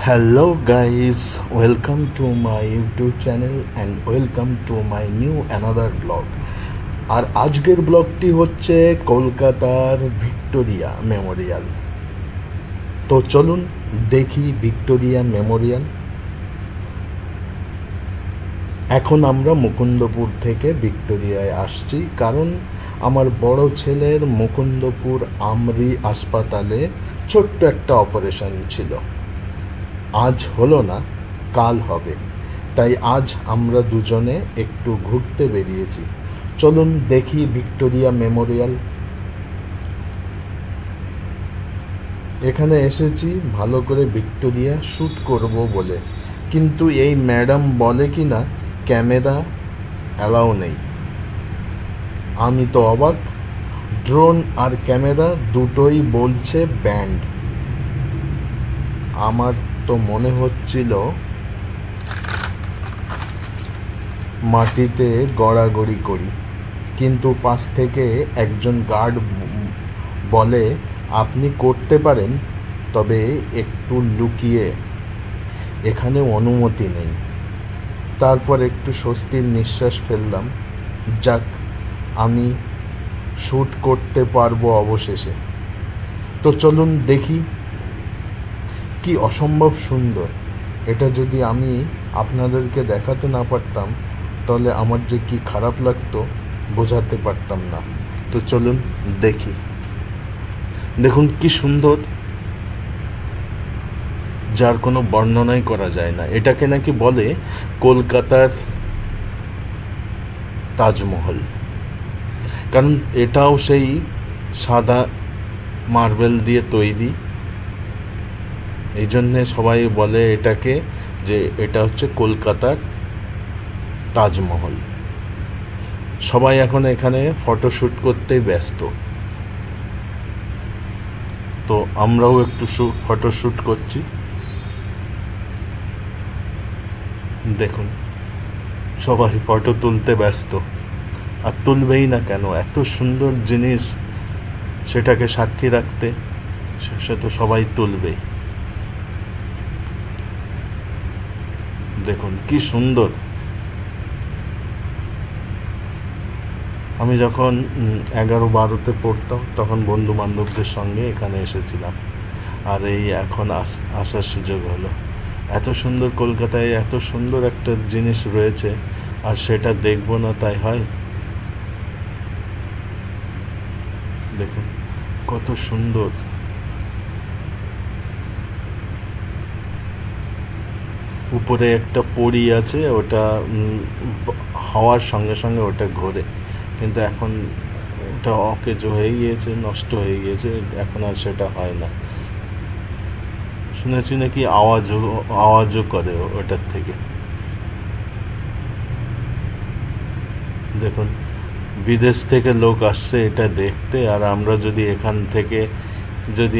Hello guys, welcome to my YouTube channel and welcome to my new another blog. আর আজকের ব্লগটি হচ্ছে কলকাতার Victoria Memorial. তো চলুন দেখি ভিক্টোরিয়া মেমোরিয়াল। এখন আমরা মুকুন্দপুর থেকে ভিক্টোরিয়ায় আসছি, কারণ আমার বড় ছেলের মুকুন্দপুর আমরি হাসপাতালে ছোট্ট একটা অপারেশন ছিল। আজ হলো না, কাল হবে, তাই আজ আমরা দুজনে একটু ঘুরতে বেরিয়েছি। চলুন দেখি ভিক্টোরিয়া মেমোরিয়াল। এখানে এসেছি ভালো করে ভিক্টোরিয়া শ্যুট করব বলে, কিন্তু এই ম্যাডাম বলে কি না ক্যামেরা অ্যালাউ নেই। আমি তো অবাক, ড্রোন আর ক্যামেরা দুটোই বলছে ব্যান্ড। আমার তো মনে হচ্ছিল মাটিতে গড়াগড়ি করি, কিন্তু পাশ থেকে একজন গার্ড বলে আপনি করতে পারেন, তবে একটু লুকিয়ে, এখানে অনুমতি নেই। তারপর একটু স্বস্তির নিঃশ্বাস ফেললাম, যাক আমি শ্যুট করতে পারবো অবশেষে। তো চলুন দেখি, কি অসম্ভব সুন্দর। এটা যদি আমি আপনাদেরকে দেখাতে না পারতাম তাহলে আমার যে কি খারাপ লাগতো বোঝাতে পারতাম না। তো চলুন দেখি। দেখুন কি সুন্দর, যার কোনো বর্ণনাই করা যায় না। এটাকে নাকি বলে কলকাতার তাজমহল, কারণ এটাও সেই সাদা মার্বেল দিয়ে তৈরি। এই জন্যে সবাই বলে এটাকে যে এটা হচ্ছে কলকাতার তাজমহল। সবাই এখন এখানে ফটোশ্যুট করতেই ব্যস্ত, তো আমরাও একটু ফটোশ্যুট করছি। দেখুন সবাই ফটো তুলতে ব্যস্ত, আর তুলবেই না কেন, এত সুন্দর জিনিস সেটাকে সাক্ষী রাখতে সে তো সবাই তুলবেই। দেখুন কি সুন্দর। আমি যখন 11-12-তে পড়তাম তখন বন্ধু বান্ধবদের সঙ্গে এখানে এসেছিলাম, আর এই এখন আসার সুযোগ হলো। এত সুন্দর কলকাতায় এত সুন্দর একটা জিনিস রয়েছে, আর সেটা দেখবো না তাই হয়? দেখুন কত সুন্দর। উপরে একটা পরী আছে, ওটা হওয়ার সঙ্গে সঙ্গে ওটা ঘোরে, কিন্তু এখন ওটা অকেজ হয়ে গিয়েছে, নষ্ট হয়ে গিয়েছে, এখন আর সেটা হয় না। শুনেছি নাকি আওয়াজও করে ওটার থেকে। দেখুন বিদেশ থেকে লোক আসছে এটা দেখতে, আর আমরা যদি এখান থেকে যদি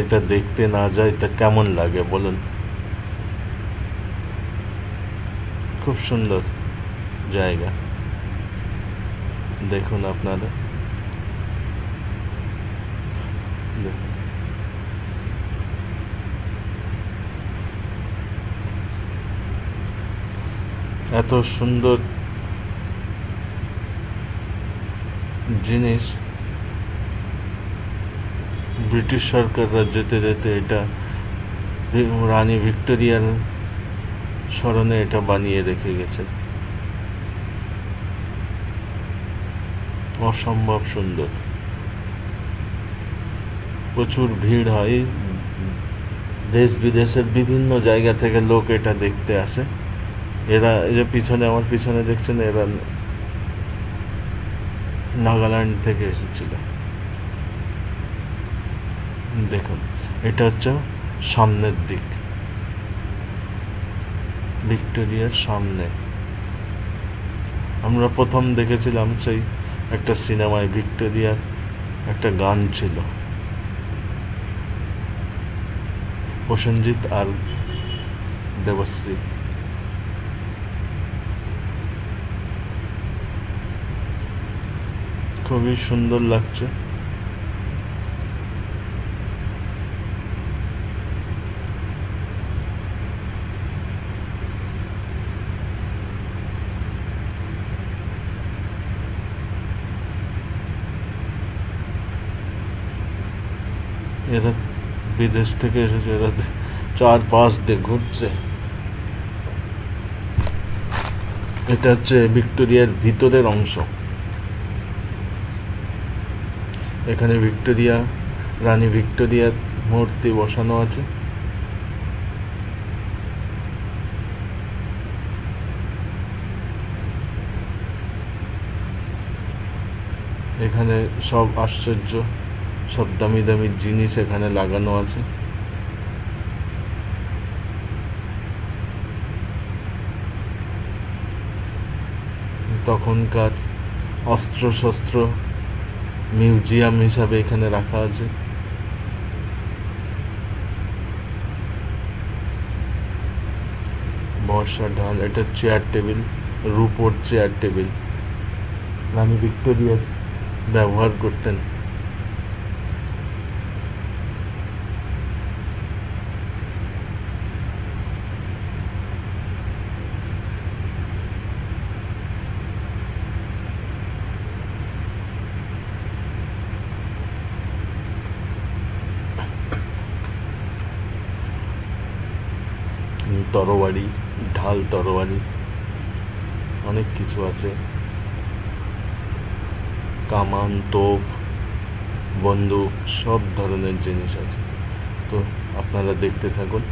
এটা দেখতে না যাই তা কেমন লাগে বলুন। খুব সুন্দর জায়গা, দেখুন আপনারা। এত সুন্দর জিনিস ব্রিটিশ সরকাররা যেতে যেতে এটা রানী ভিক্টোরিয়ার স্মরণে এটা বানিয়ে রেখে গেছে। অসম্ভব সুন্দর। প্রচুর ভিড় হয়, দেশ বিদেশের বিভিন্ন জায়গা থেকে লোক এটা দেখতে আসে। এরা এই যে পিছনে, আমার পিছনে দেখছেন, এরা নাগাল্যান্ড থেকে এসেছিল। দেখুন এটা হচ্ছে সামনের দিক, ভিক্টোরিয়ার সামনে। আমরা প্রথম দেখেছিলাম সেই একটা সিনেমায়, ভিক্টোরিয়ার একটা গান ছিল, প্রসেনজিৎ আর দেবশ্রী। খুবই সুন্দর লাগছে। এরা বিদেশ থেকে এসেছে, এরা চারপাশ দিয়ে ঘুরছে। এটা হচ্ছে ভিক্টোরিয়ার ভিতরের অংশ। এখানে ভিক্টোরিয়া, রানী ভিক্টোরিয়ার মূর্তি বসানো আছে। এখানে সব আশ্চর্য, সব দামি দামি জিনিস এখানে লাগানো আছে। তখনকার অস্ত্রশস্ত্র মিউজিয়াম হিসাবে এখানে রাখা আছে। বর্ষার ঢাল, এটা চেয়ার টেবিল, রূপোর চেয়ার টেবিল রানী ভিক্টোরিয়া ব্যবহার করতেন। তরবারি, ঢাল তরবারি, অনেক কিছু আছে। কামান, তোপ, বন্দুক, সব ধরনের জিনিস আছে। তো আপনারা দেখতে থাকুন।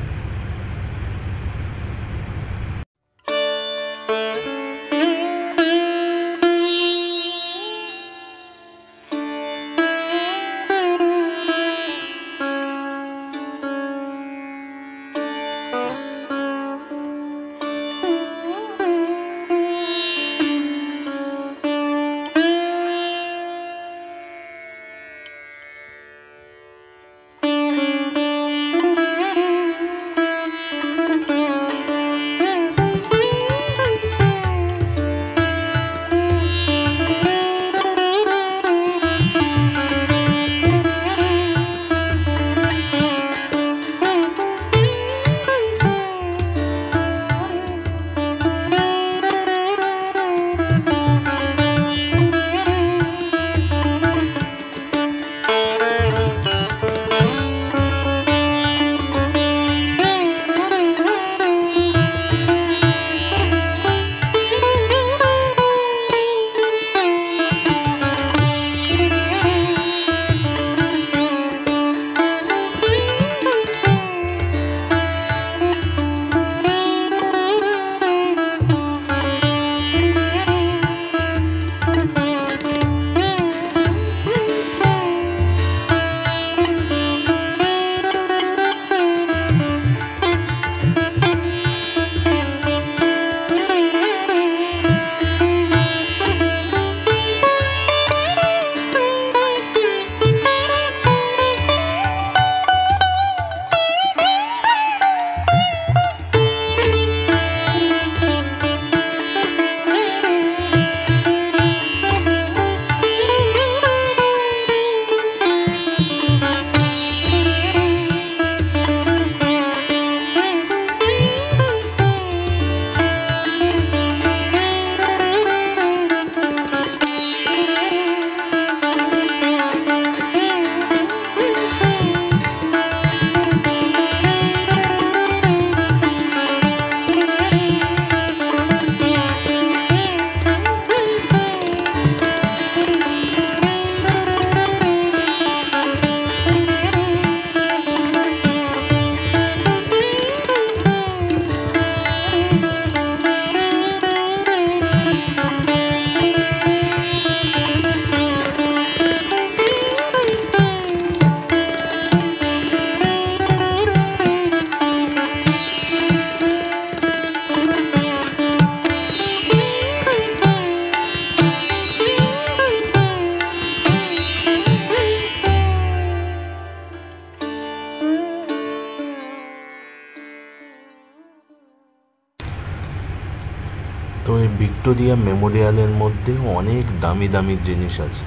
তো এই ভিক্টোরিয়া মেমোরিয়ালের মধ্যে অনেক দামি দামি জিনিস আছে।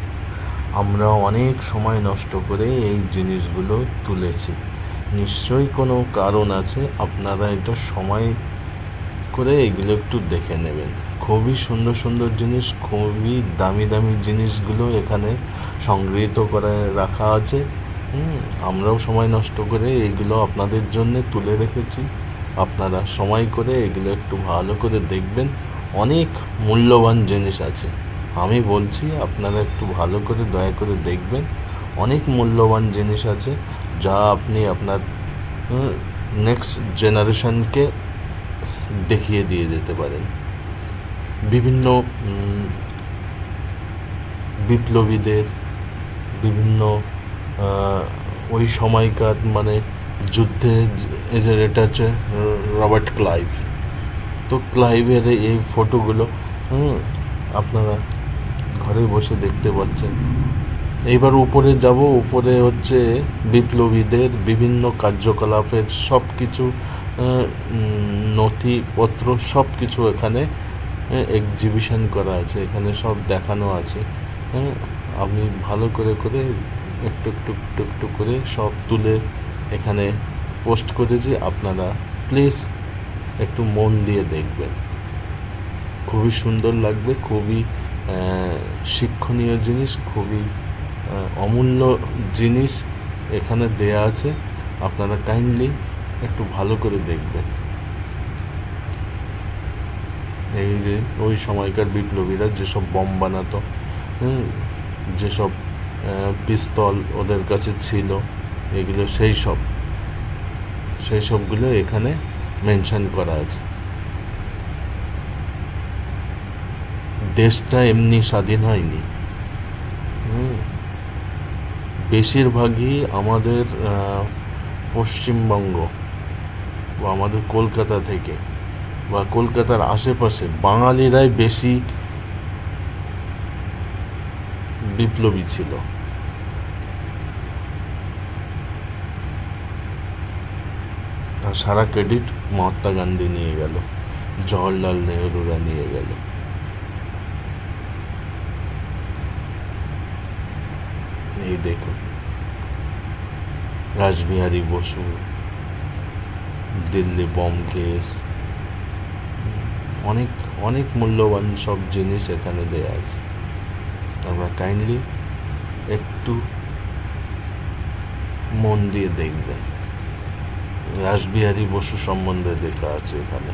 আমরা অনেক সময় নষ্ট করে এই জিনিসগুলো তুলেছি। নিশ্চয়ই কোনো কারণ আছে, আপনারা এটা সময় করে এগুলো একটু দেখে নেবেন। খুবই সুন্দর সুন্দর জিনিস, খুবই দামি দামি জিনিসগুলো এখানে সংগৃহীত করে রাখা আছে আমরাও সময় নষ্ট করে এইগুলো আপনাদের জন্য তুলে রেখেছি। আপনারা সময় করে এগুলো একটু ভালো করে দেখবেন। অনেক মূল্যবান জিনিস আছে, আমি বলছি আপনারা একটু ভালো করে দয়া করে দেখবেন। অনেক মূল্যবান জিনিস আছে যা আপনি আপনার নেক্সট জেনারেশনকে দেখিয়ে দিয়ে যেতে পারেন। বিভিন্ন বিপ্লবীদের, বিভিন্ন ওই সময়কার মানে যুদ্ধে, এটা হচ্ছে রবার্ট ক্লাইভ। তো ক্লাইভের এই ফটোগুলো আপনারা ঘরে বসে দেখতে পাচ্ছেন। এইবার উপরে যাব, উপরে হচ্ছে বিপ্লবীদের বিভিন্ন কার্যকলাপের সব কিছু নথিপত্র সব কিছু এখানে এক্সিবিশন করা আছে, এখানে সব দেখানো আছে। আমি ভালো করে করে একটু একটু একটু একটু করে সব তুলে এখানে পোস্ট করেছি। আপনারা প্লিজ একটু মন দিয়ে দেখবেন, খুবই সুন্দর লাগবে, খুবই শিক্ষণীয় জিনিস, খুবই অমূল্য জিনিস এখানে দেয়া আছে। আপনারা কাইন্ডলি একটু ভালো করে দেখবেন। এই যে ওই সময়কার বিপ্লবীরা যেসব বম বানাতো, যেসব পিস্তল ওদের কাছে ছিল, এগুলো সেই সবগুলো এখানে মেনশন করা আছে। দেশটা এমনি স্বাধীন হয়নি, বেশিরভাগই আমাদের পশ্চিমবঙ্গ বা আমাদের কলকাতা থেকে বা কলকাতার আশেপাশে বাঙালিরাই বেশি বিপ্লবী ছিল। আর সারা ক্রেডিট মহাত্মা গান্ধী নিয়ে গেল, জওহরলাল নেহরুরা নিয়ে গেল। এই দেখুন, রাসবিহারী বসু, দিল্লি বম কেস, অনেক অনেক মূল্যবান সব জিনিস এখানে দেয়া আছে। আমরা কাইন্ডলি একটু মন দিয়ে দেখবেন। রাসবিহারী বসু সম্বন্ধে লেখা আছে এখানে,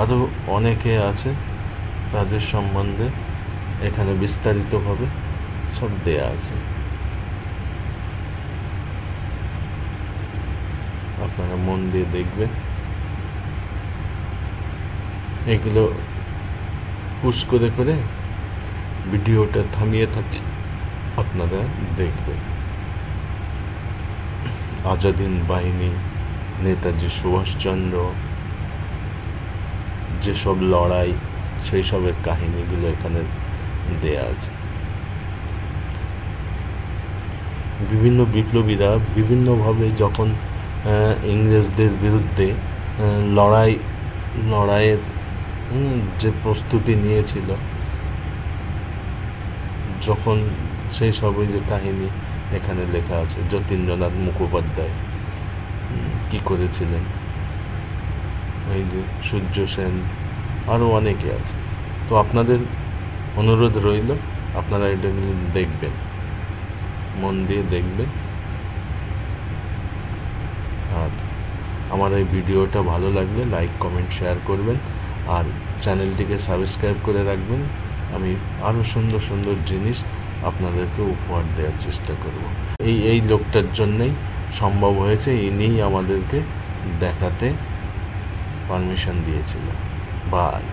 আরও অনেকে আছে, তাদের সম্বন্ধে এখানে বিস্তারিতভাবে সব দেয়া আছে। আপনারা মন দিয়ে দেখবেন, এগুলো পুশ করে করে ভিডিওটা থামিয়ে থাকি, আপনারা দেখবেন। আজাদ হিন্দ বাহিনী, নেতাজি সুভাষচন্দ্র, যেসব লড়াই, সেই সবের কাহিনীগুলো এখানে দেয়া আছে। বিভিন্ন বিপ্লবীরা বিভিন্নভাবে যখন ইংরেজদের বিরুদ্ধে লড়াইয়ের যে প্রস্তুতি নিয়েছিল, যখন সেই সবই যে কাহিনী এখানে লেখা আছে। যতীন্দ্রনাথ মুখোপাধ্যায় কী করেছিলেন, এই যে সূর্য সেন, আরও অনেকে আছে। তো আপনাদের অনুরোধ রইল, আপনারা এটা দেখবেন, মন দিয়ে দেখবেন। আর আমার এই ভিডিওটা ভালো লাগলে লাইক, কমেন্ট, শেয়ার করবেন। আর চ্যানেলটিকে সাবস্ক্রাইব করে রাখবেন। আমি আরও সুন্দর সুন্দর জিনিস আপনাদেরকে উপহার দেওয়ার চেষ্টা করব। এই লোকটার জন্যেই সম্ভব হয়েছে, ইনিই আমাদেরকে দেখাতে পারমিশন দিয়েছিল। বাই।